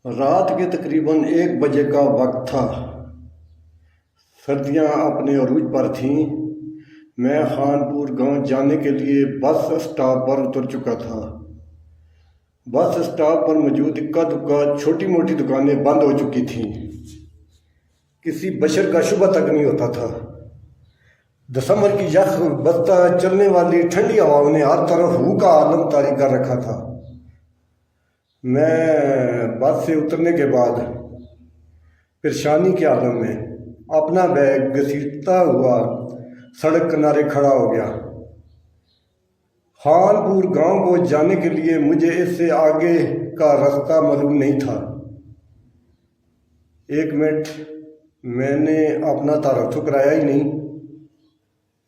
رات کے تقریباً 1 بجے کا وقت تھا۔ سردیاں اپنے عروج پر تھیں۔ میں خانپور گاؤں جانے کے لیے بس اسٹاپ پر اتر چکا تھا۔ بس اسٹاپ پر موجود اکا دکا چھوٹی موٹی دکانیں بند ہو چکی تھیں۔ کسی بشر کا شبہ تک نہیں ہوتا تھا۔ دسمبر کی یخ بستہ چلنے والی ٹھنڈی ہواؤں نے ہر طرف ہو کا عالم طاری کر رکھا تھا۔ میں بس سے اترنے کے بعد پریشانی کے عالم میں اپنا بیگ گھسیٹتا ہوا سڑک کنارے کھڑا ہو گیا۔ خانپور گاؤں کو جانے کے لیے مجھے اس سے آگے کا راستہ معلوم نہیں تھا۔ 1 منٹ میں نے اپنا تعارف تو کرایا ہی نہیں۔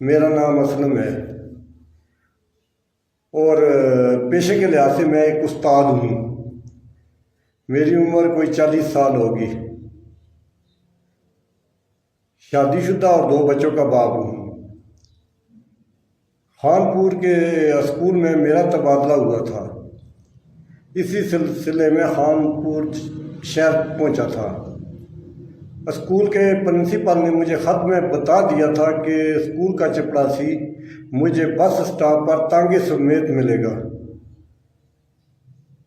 میرا نام اسلم ہے اور پیشے کے لحاظ سے میں ایک استاد ہوں۔ میری عمر کوئی 40 سال ہوگی۔ شادی شدہ اور 2 بچوں کا باپ ہوں۔ خانپور کے اسکول میں میرا تبادلہ ہوا تھا۔ اسی سلسلے میں خانپور شہر پہنچا تھا۔ اسکول کے پرنسپل نے مجھے خط میں بتا دیا تھا کہ اسکول کا چپڑاسی مجھے بس اسٹاپ پر تانگے سمیت ملے گا،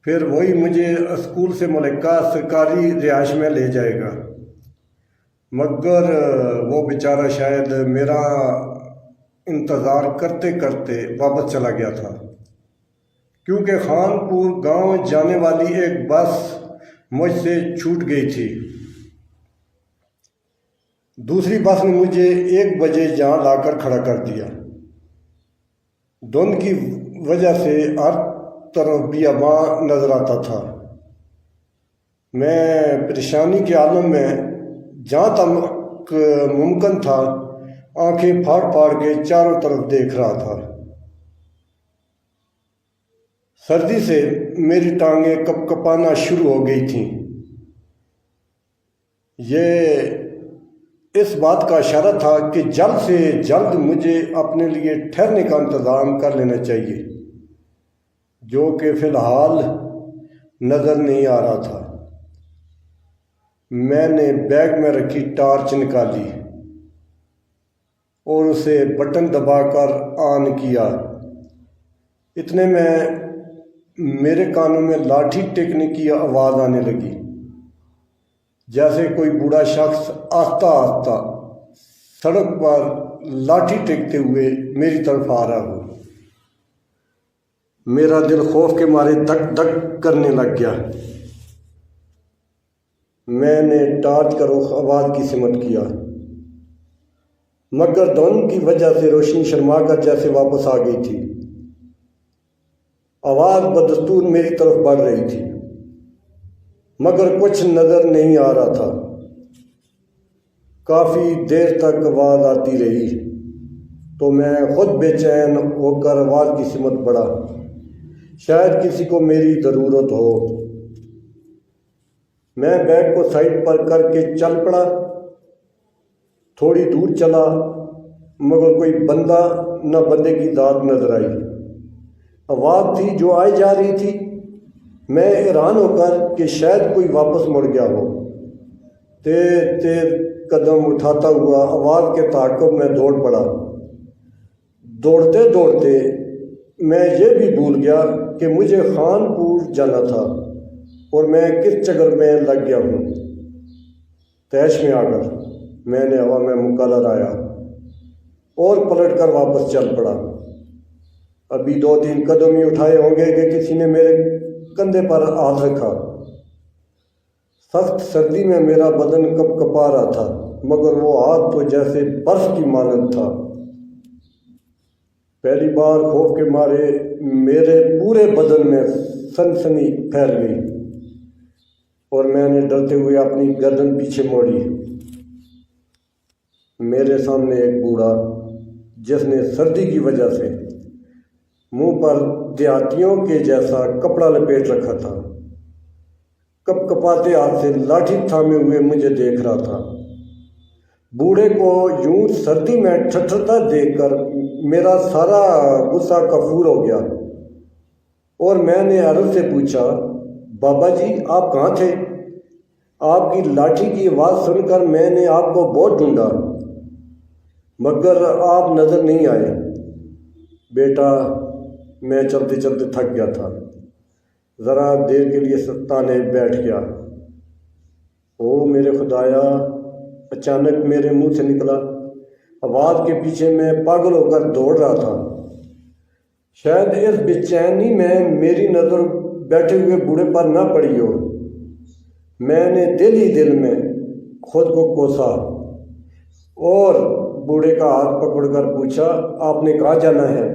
پھر وہی مجھے اسکول سے ملکہ سرکاری رہائش میں لے جائے گا۔ مگر وہ بیچارہ شاید میرا انتظار کرتے کرتے واپس چلا گیا تھا، کیونکہ خانپور گاؤں جانے والی ایک بس مجھ سے چھوٹ گئی تھی۔ دوسری بس نے مجھے 1 بجے یہاں لا کر کھڑا کر دیا۔ دھند کی وجہ سے ہر طرف بیاباں نظر آتا تھا۔ میں پریشانی کے عالم میں جہاں تک ممکن تھا آنکھیں پھاڑ پھاڑ کے چاروں طرف دیکھ رہا تھا۔ سردی سے میری ٹانگیں کپ کپانا شروع ہو گئی تھیں۔ یہ اس بات کا اشارہ تھا کہ جلد سے جلد مجھے اپنے لیے ٹھہرنے کا انتظام کر لینا چاہیے، جو کہ فی الحال نظر نہیں آ رہا تھا۔ میں نے بیگ میں رکھی ٹارچ نکالی اور اسے بٹن دبا کر آن کیا۔ اتنے میں میرے کانوں میں لاٹھی ٹیکنے کی آواز آنے لگی، جیسے کوئی بوڑھا شخص آہستہ آہستہ سڑک پر لاٹھی ٹیکتے ہوئے میری طرف آ رہا ہو۔ میرا دل خوف کے مارے دھک دھک کرنے لگ گیا۔ میں نے ٹارچ کا رخ آواز کی سمت کیا، مگر دھند کی وجہ سے روشنی شرما کر جیسے واپس آ گئی تھی۔ آواز بدستور میری طرف بڑھ رہی تھی، مگر کچھ نظر نہیں آ رہا تھا۔ کافی دیر تک آواز آتی رہی تو میں خود بے چین ہو کر آواز کی سمت بڑھا، شاید کسی کو میری ضرورت ہو۔ میں بیگ کو سائڈ پر کر کے چل پڑا۔ تھوڑی دور چلا مگر کوئی بندہ نہ بندے کی ذات نظر آئی۔ آواز تھی جو آئی جا رہی تھی۔ میں حیران ہو کر کہ شاید کوئی واپس مڑ گیا ہو، تیز تیز قدم اٹھاتا ہوا آواز کے تعاقب میں دوڑ پڑا۔ دوڑتے دوڑتے میں یہ بھی بھول گیا کہ مجھے خانپور جانا تھا اور میں کس چکر میں لگ گیا ہوں۔ تیش میں آ کر میں نے ہوا میں مکہ لہرایا اور پلٹ کر واپس چل پڑا۔ ابھی 2-3 قدم ہی اٹھائے ہوں گے کہ کسی نے میرے کندھے پر ہاتھ رکھا۔ سخت سردی میں میرا بدن کپ کپا رہا تھا، مگر وہ ہاتھ تو جیسے برف کی مانند تھا۔ پہلی بار خوف کے مارے میرے پورے بدن میں سنسنی پھیل گئی اور میں نے ڈرتے ہوئے اپنی گردن پیچھے موڑی۔ میرے سامنے ایک بوڑھا، جس نے سردی کی وجہ سے منہ پر دیہاتیوں کے جیسا کپڑا لپیٹ رکھا تھا، کپ کپاتے ہاتھ سے لاٹھی تھامے ہوئے مجھے دیکھ رہا تھا۔ بوڑھے کو یوں سردی میں ٹھٹھرتا دیکھ کر میرا سارا غصہ کفور ہو گیا اور میں نے عرض سے پوچھا، بابا جی آپ کہاں تھے؟ آپ کی لاٹھی کی آواز سن کر میں نے آپ کو بہت ڈھونڈا مگر آپ نظر نہیں آئے۔ بیٹا، میں چلتے چلتے تھک گیا تھا، ذرا دیر کے لیے سستانے بیٹھ گیا۔ او میرے خدایا، اچانک میرے منہ سے نکلا۔ آواز کے پیچھے میں پاگل ہو کر دوڑ رہا تھا۔ شاید اس بے چینی میں میری نظر بیٹھے ہوئے بوڑھے پر نہ پڑی ہو۔ میں نے دل ہی دل میں خود کو کوسا اور بوڑھے کا ہاتھ پکڑ کر پوچھا، آپ نے کہاں جانا ہے؟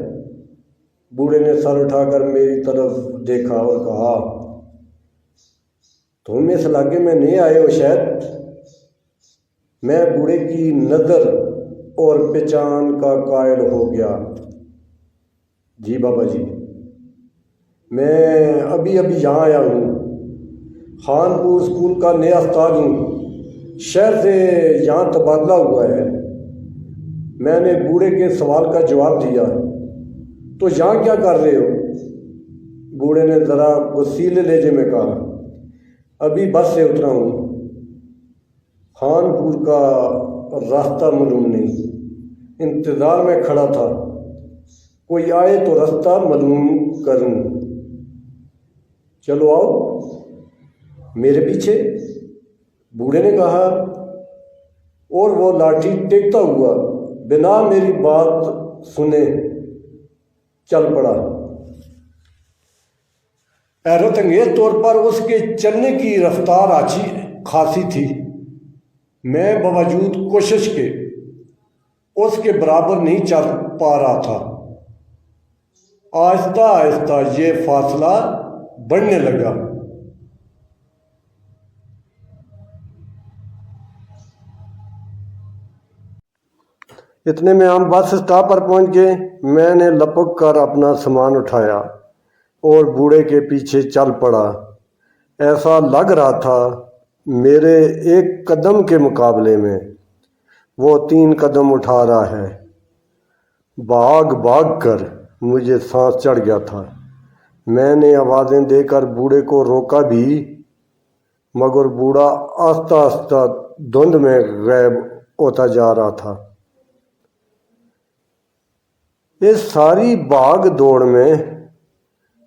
بوڑھے نے سر اٹھا کر میری طرف دیکھا اور کہا، تم اس علاقے میں نہیں آئے ہو شاید؟ میں بوڑھے کی نظر اور پہچان کا قائل ہو گیا۔ جی بابا جی، میں ابھی یہاں آیا ہوں۔ خانپور اسکول کا نیا استاد ہوں، شہر سے یہاں تبادلہ ہوا ہے۔ میں نے بوڑھے کے سوال کا جواب دیا۔ تو یہاں کیا کر رہے ہو؟ بوڑھے نے ذرا وسیلے لہجے میں کہا، ابھی بس سے اترا ہوں، خانپور کا راستہ معلوم نہیں، انتظار میں کھڑا تھا، کوئی آئے تو راستہ معلوم کروں۔ چلو آؤ میرے پیچھے، بوڑھے نے کہا، اور وہ لاٹھی ٹیکتا ہوا بنا میری بات سنے چل پڑا۔ حیرت انگیز طور پر اس کے چلنے کی رفتار اچھی خاصی تھی۔ میں باوجود کوشش کے اس کے برابر نہیں چل پا رہا تھا۔ آہستہ آہستہ یہ فاصلہ بڑھنے لگا۔ اتنے میں ہم بس اسٹاپ پر پہنچ گئے۔ میں نے لپک کر اپنا سامان اٹھایا اور بوڑھے کے پیچھے چل پڑا۔ ایسا لگ رہا تھا میرے ایک قدم کے مقابلے میں وہ 3 قدم اٹھا رہا ہے۔ بھاگ بھاگ کر مجھے سانس چڑھ گیا تھا۔ میں نے آوازیں دے کر بوڑھے کو روکا بھی مگر بوڑھا آہستہ آہستہ دھند میں غائب ہوتا جا رہا تھا۔ اس ساری بھاگ دوڑ میں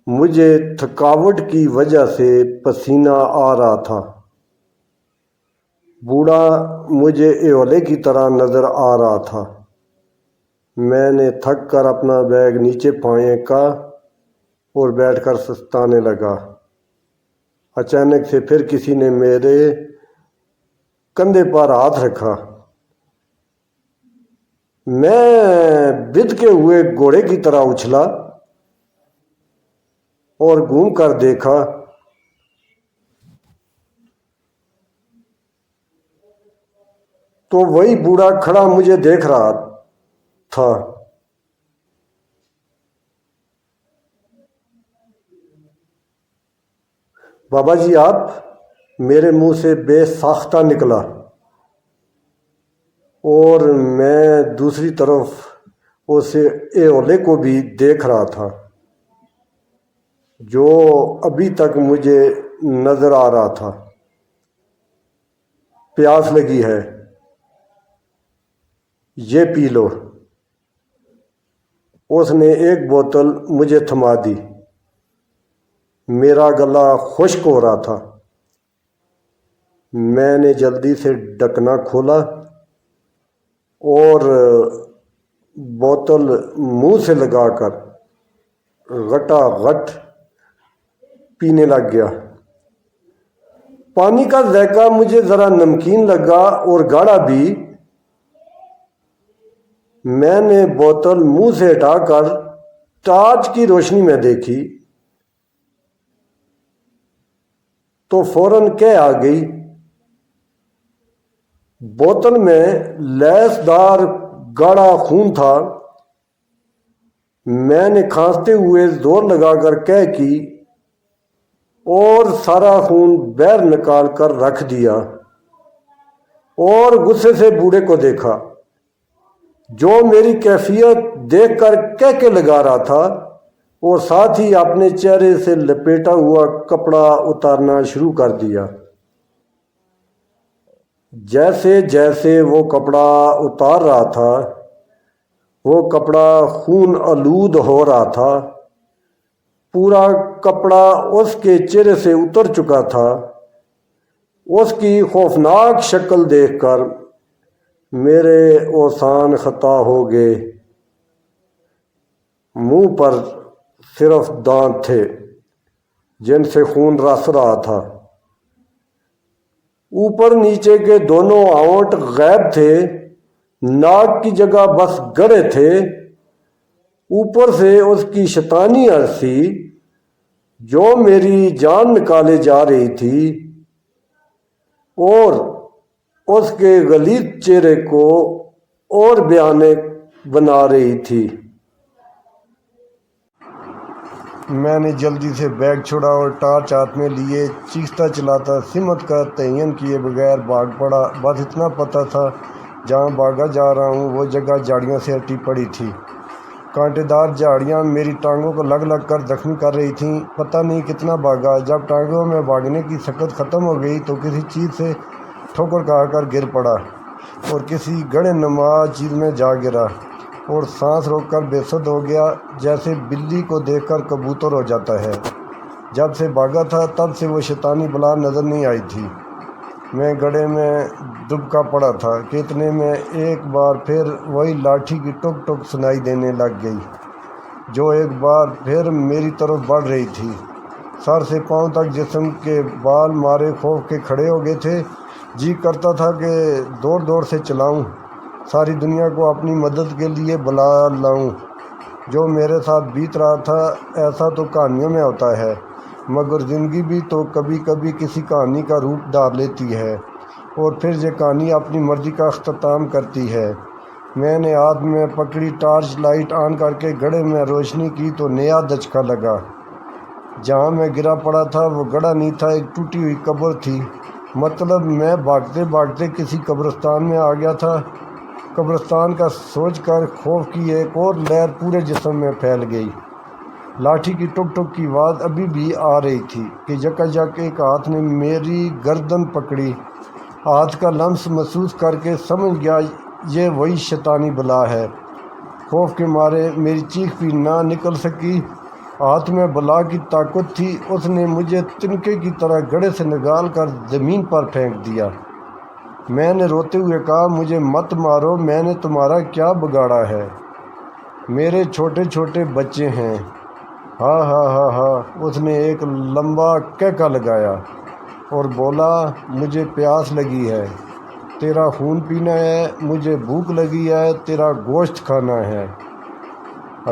مجھے تھکاوٹ کی وجہ سے پسینہ آ رہا تھا۔ بوڑھا مجھے ایولے کی طرح نظر آ رہا تھا۔ میں نے تھک کر اپنا بیگ نیچے پھینکا اور بیٹھ کر سستانے لگا۔ اچانک سے پھر کسی نے میرے کندھے پر ہاتھ رکھا۔ میں بد کے ہوئے گھوڑے کی طرح اچھلا اور گھوم کر دیکھا تو وہی بوڑھا کھڑا مجھے دیکھ رہا تھا۔ بابا جی آپ؟ میرے منہ سے بے ساختہ نکلا اور میں دوسری طرف اسے ایولے کو بھی دیکھ رہا تھا جو ابھی تک مجھے نظر آ رہا تھا۔ پیاس لگی ہے، یہ پی لو۔ اس نے ایک بوتل مجھے تھما دی۔ میرا گلا خشک ہو رہا تھا۔ میں نے جلدی سے ڈھکنا کھولا اور بوتل منہ سے لگا کر غٹا غٹ پینے لگ گیا۔ پانی کا ذائقہ مجھے ذرا نمکین لگا اور گاڑھا بھی۔ میں نے بوتل منہ سے ہٹا کر ٹارچ کی روشنی میں دیکھی تو فوراً کہہ آ گئی۔ بوتل میں لیس دار گاڑھا خون تھا۔ میں نے کھانستے ہوئے زور لگا کر کہہ کی اور سارا خون باہر نکال کر رکھ دیا اور غصے سے بوڑھے کو دیکھا جو میری کیفیت دیکھ کر کہہ کے لگا رہا تھا اور ساتھ ہی اپنے چہرے سے لپیٹا ہوا کپڑا اتارنا شروع کر دیا۔ جیسے جیسے وہ کپڑا اتار رہا تھا وہ کپڑا خون آلود ہو رہا تھا۔ پورا کپڑا اس کے چہرے سے اتر چکا تھا۔ اس کی خوفناک شکل دیکھ کر میرے اوسان خطا ہو گئے۔ منہ پر صرف دانت تھے جن سے خون رس رہا تھا۔ اوپر نیچے کے دونوں ہونٹ غائب تھے، ناک کی جگہ بس گڑھے تھے۔ اوپر سے اس کی شیطانی ہنسی جو میری جان نکالے جا رہی تھی اور اس کے غلیظ چہرے کو اور بھیانک بنا رہی تھی۔ میں نے جلدی سے بیگ چھوڑا اور ٹارچ ہاتھ میں لیے چیختا چلاتا سمت کا تعین کیے بغیر بھاگ پڑا۔ بس اتنا پتہ تھا جہاں بھاگا جا رہا ہوں وہ جگہ جھاڑیوں سے ہٹی پڑی تھی۔ کانٹے دار جھاڑیاں میری ٹانگوں کو لگ لگ کر زخمی کر رہی تھیں۔ پتہ نہیں کتنا بھاگا۔ جب ٹانگوں میں بھاگنے کی سکت ختم ہو گئی تو کسی چیز سے ٹھوکر کھا کر گر پڑا اور کسی گڑھے نما چیز میں جا گرا اور سانس روک کر بے سد ہو گیا، جیسے بلی کو دیکھ کر کبوتر ہو جاتا ہے۔ جب سے بھاگا تھا تب سے وہ شیطانی بلا نظر نہیں آئی تھی۔ میں گڑھے میں دبکا پڑا تھا کہ اتنے میں ایک بار پھر وہی لاٹھی کی ٹک ٹک سنائی دینے لگ گئی جو ایک بار پھر میری طرف بڑھ رہی تھی۔ سر سے پاؤں تک جسم کے بال مارے خوف کے کھڑے ہو گئے تھے۔ جی کرتا تھا کہ دوڑ دوڑ سے چلاؤں، ساری دنیا کو اپنی مدد کے لیے بلا لاؤں۔ جو میرے ساتھ بیت رہا تھا ایسا تو کہانیوں میں ہوتا ہے، مگر زندگی بھی تو کبھی کبھی کسی کہانی کا روپ دھار لیتی ہے اور پھر یہ کہانی اپنی مرضی کا اختتام کرتی ہے۔ میں نے ہاتھ میں پکڑی ٹارچ لائٹ آن کر کے گڑھے میں روشنی کی تو نیا دھچکا لگا۔ جہاں میں گرا پڑا تھا وہ گڑھا نہیں تھا، ایک ٹوٹی ہوئی قبر تھی۔ مطلب میں بھاگتے بھاگتے کسی قبرستان میں آ گیا تھا۔ قبرستان کا سوچ کر خوف کی ایک اور لہر پورے جسم میں پھیل گئی۔ لاٹھی کی ٹک ٹک کی آواز ابھی بھی آ رہی تھی کہ یکایک ایک ہاتھ نے میری گردن پکڑی۔ ہاتھ کا لمس محسوس کر کے سمجھ گیا یہ وہی شیطانی بلا ہے۔ خوف کے مارے میری چیخ بھی نہ نکل سکی۔ ہاتھ میں بلا کی طاقت تھی، اس نے مجھے تنکے کی طرح گڑھے سے نکال کر زمین پر پھینک دیا۔ میں نے روتے ہوئے کہا مجھے مت مارو، میں نے تمہارا کیا بگاڑا ہے؟ میرے چھوٹے چھوٹے بچے ہیں۔ ہاں ہاں ہاں ہاں۔ اس نے ایک لمبا کہکا لگایا اور بولا مجھے پیاس لگی ہے، تیرا خون پینا ہے، مجھے بھوک لگی ہے، تیرا گوشت کھانا ہے۔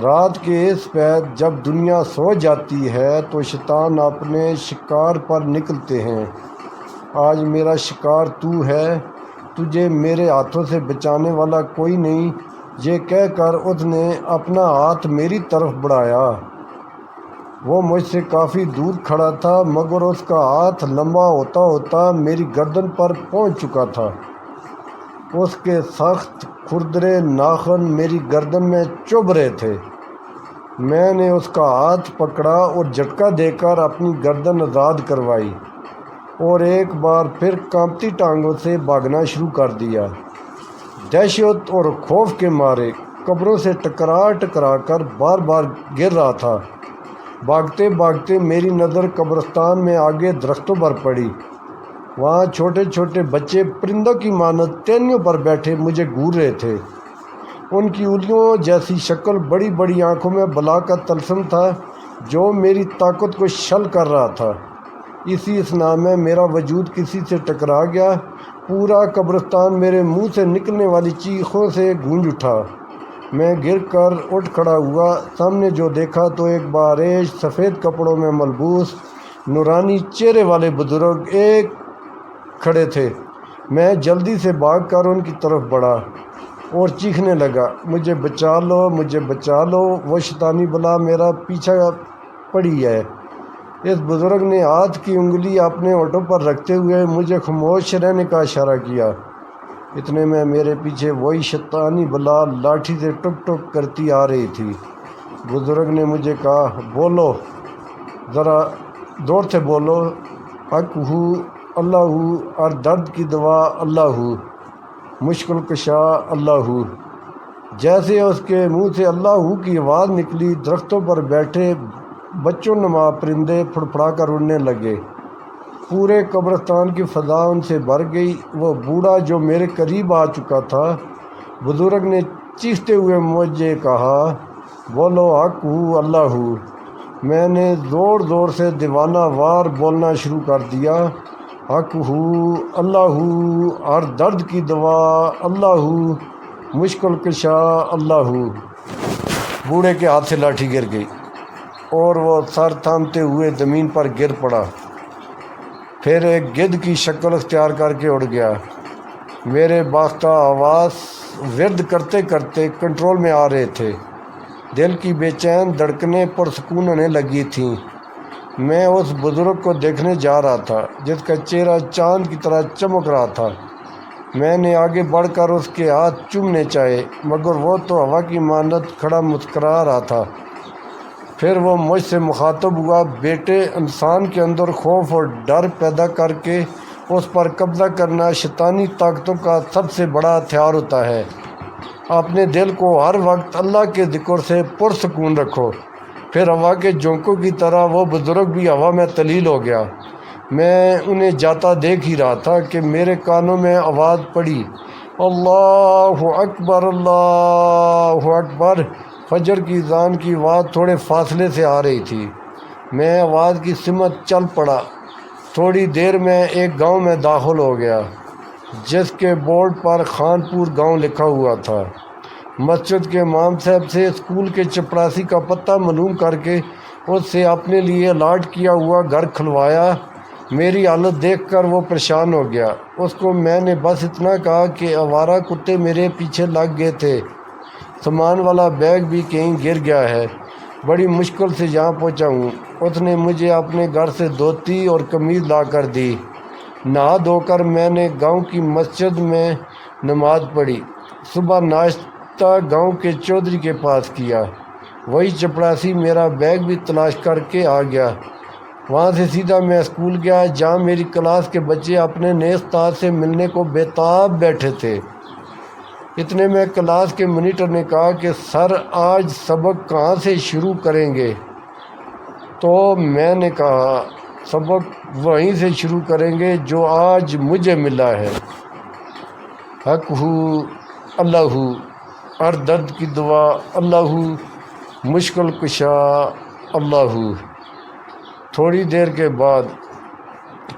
رات کے اس پیر جب دنیا سو جاتی ہے تو شیطان اپنے شکار پر نکلتے ہیں۔ آج میرا شکار تو ہے، تجھے میرے ہاتھوں سے بچانے والا کوئی نہیں۔ یہ کہہ کر اس نے اپنا ہاتھ میری طرف بڑھایا۔ وہ مجھ سے کافی دور کھڑا تھا مگر اس کا ہاتھ لمبا ہوتا ہوتا میری گردن پر پہنچ چکا تھا۔ اس کے سخت کھردرے ناخن میری گردن میں چبھ رہے تھے۔ میں نے اس کا ہاتھ پکڑا اور جھٹکا دے کر اپنی گردن آزاد کروائی اور ایک بار پھر کانپتی ٹانگوں سے بھاگنا شروع کر دیا۔ دہشت اور خوف کے مارے قبروں سے ٹکرا کر بار بار گر رہا تھا۔ بھاگتے بھاگتے میری نظر قبرستان میں آگے درختوں پر پڑی۔ وہاں چھوٹے چھوٹے بچے پرندوں کی مانند ٹہنیوں پر بیٹھے مجھے گھور رہے تھے۔ ان کی انگلیوں جیسی شکل، بڑی بڑی آنکھوں میں بلا کا طلسم تھا جو میری طاقت کو شل کر رہا تھا۔ اسی اثنا میں میرا وجود کسی سے ٹکرا گیا۔ پورا قبرستان میرے منہ سے نکلنے والی چیخوں سے گونج اٹھا۔ میں گر کر اٹھ کھڑا ہوا۔ سامنے جو دیکھا تو ایک باریش سفید کپڑوں میں ملبوس نورانی چہرے والے بزرگ ایک کھڑے تھے۔ میں جلدی سے بھاگ کر ان کی طرف بڑھا اور چیخنے لگا مجھے بچا لو، مجھے بچا لو، وہ شیطانی بلا میرا پیچھا پڑی ہے۔ اس بزرگ نے ہاتھ کی انگلی اپنے ہونٹوں پر رکھتے ہوئے مجھے خاموش رہنے کا اشارہ کیا۔ اتنے میں میرے پیچھے وہی شیطانی بلا لاٹھی سے ٹک ٹک کرتی آ رہی تھی۔ بزرگ نے مجھے کہا بولو، ذرا زور سے بولو، حق ہو اللہ ہر درد کی دوا اللہ مشکل کشا اللہ۔ جیسے اس کے منہ سے اللہ کی آواز نکلی، درختوں پر بیٹھے بچوں نما پرندے پھڑپھڑا کر اڑنے لگے، پورے قبرستان کی فضا ان سے بھر گئی۔ وہ بوڑھا جو میرے قریب آ چکا تھا، بزرگ نے چیختے ہوئے مجھے کہا، بولو حق ہو اللہ ہو۔ میں نے زور زور سے دیوانہ وار بولنا شروع کر دیا، حق ہو اللہ ہو، ہر درد کی دوا اللہ ہو، مشکل کشا اللہ ہو۔ بوڑھے کے ہاتھ سے لاٹھی گر گئی اور وہ سر تھامتے ہوئے زمین پر گر پڑا، پھر ایک گدھ کی شکل اختیار کر کے اڑ گیا۔ میرے باختہ آواز ورد کرتے کرتے کنٹرول میں آ رہے تھے، دل کی بے چین دھڑکنیں پرسکون ہونے لگی تھیں۔ میں اس بزرگ کو دیکھنے جا رہا تھا جس کا چہرہ چاند کی طرح چمک رہا تھا۔ میں نے آگے بڑھ کر اس کے ہاتھ چومنے چاہے، مگر وہ تو ہوا کی مانند کھڑا مسکرا رہا تھا۔ پھر وہ مجھ سے مخاطب ہوا، بیٹے، انسان کے اندر خوف اور ڈر پیدا کر کے اس پر قبضہ کرنا شیطانی طاقتوں کا سب سے بڑا ہتھیار ہوتا ہے۔ اپنے دل کو ہر وقت اللہ کے ذکر سے پرسکون رکھو۔ پھر ہوا کے جھونکوں کی طرح وہ بزرگ بھی ہوا میں تلیل ہو گیا۔ میں انہیں جاتا دیکھ ہی رہا تھا کہ میرے کانوں میں آواز پڑی، اللہ اکبر اللہ اکبر۔ فجر کی اذان کی آواز تھوڑے فاصلے سے آ رہی تھی۔ میں آواز کی سمت چل پڑا۔ تھوڑی دیر میں ایک گاؤں میں داخل ہو گیا جس کے بورڈ پر خان پور گاؤں لکھا ہوا تھا۔ مسجد کے امام صاحب سے اسکول کے چپڑاسی کا پتہ معلوم کر کے اس سے اپنے لیے الاٹ کیا ہوا گھر کھلوایا۔ میری حالت دیکھ کر وہ پریشان ہو گیا۔ اس کو میں نے بس اتنا کہا کہ آوارہ کتے میرے پیچھے لگ گئے تھے، سامان والا بیگ بھی کہیں گر گیا ہے، بڑی مشکل سے یہاں پہنچا ہوں۔ اس نے مجھے اپنے گھر سے دھوتی اور قمیض لا کر دی۔ نہا دھو کر میں نے گاؤں کی مسجد میں نماز پڑھی۔ صبح ناشتہ گاؤں کے چودھری کے پاس کیا، وہی چپڑاسی میرا بیگ بھی تلاش کر کے آ گیا۔ وہاں سے سیدھا میں اسکول گیا جہاں میری کلاس کے بچے اپنے نئے استاد سے ملنے کو بے تاب بیٹھے تھے۔ اتنے میں کلاس کے مانیٹر نے کہا کہ سر آج سبق کہاں سے شروع کریں گے؟ تو میں نے کہا سبق وہیں سے شروع کریں گے جو آج مجھے ملا ہے، حق ہو اللہ ہو، ہر درد کی دوا اللہ ہو، مشکل کشا اللہ ہو۔ تھوڑی دیر کے بعد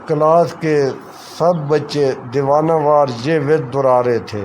کلاس کے سب بچے دیوانہ وار یہ ورد دہرا رہے تھے۔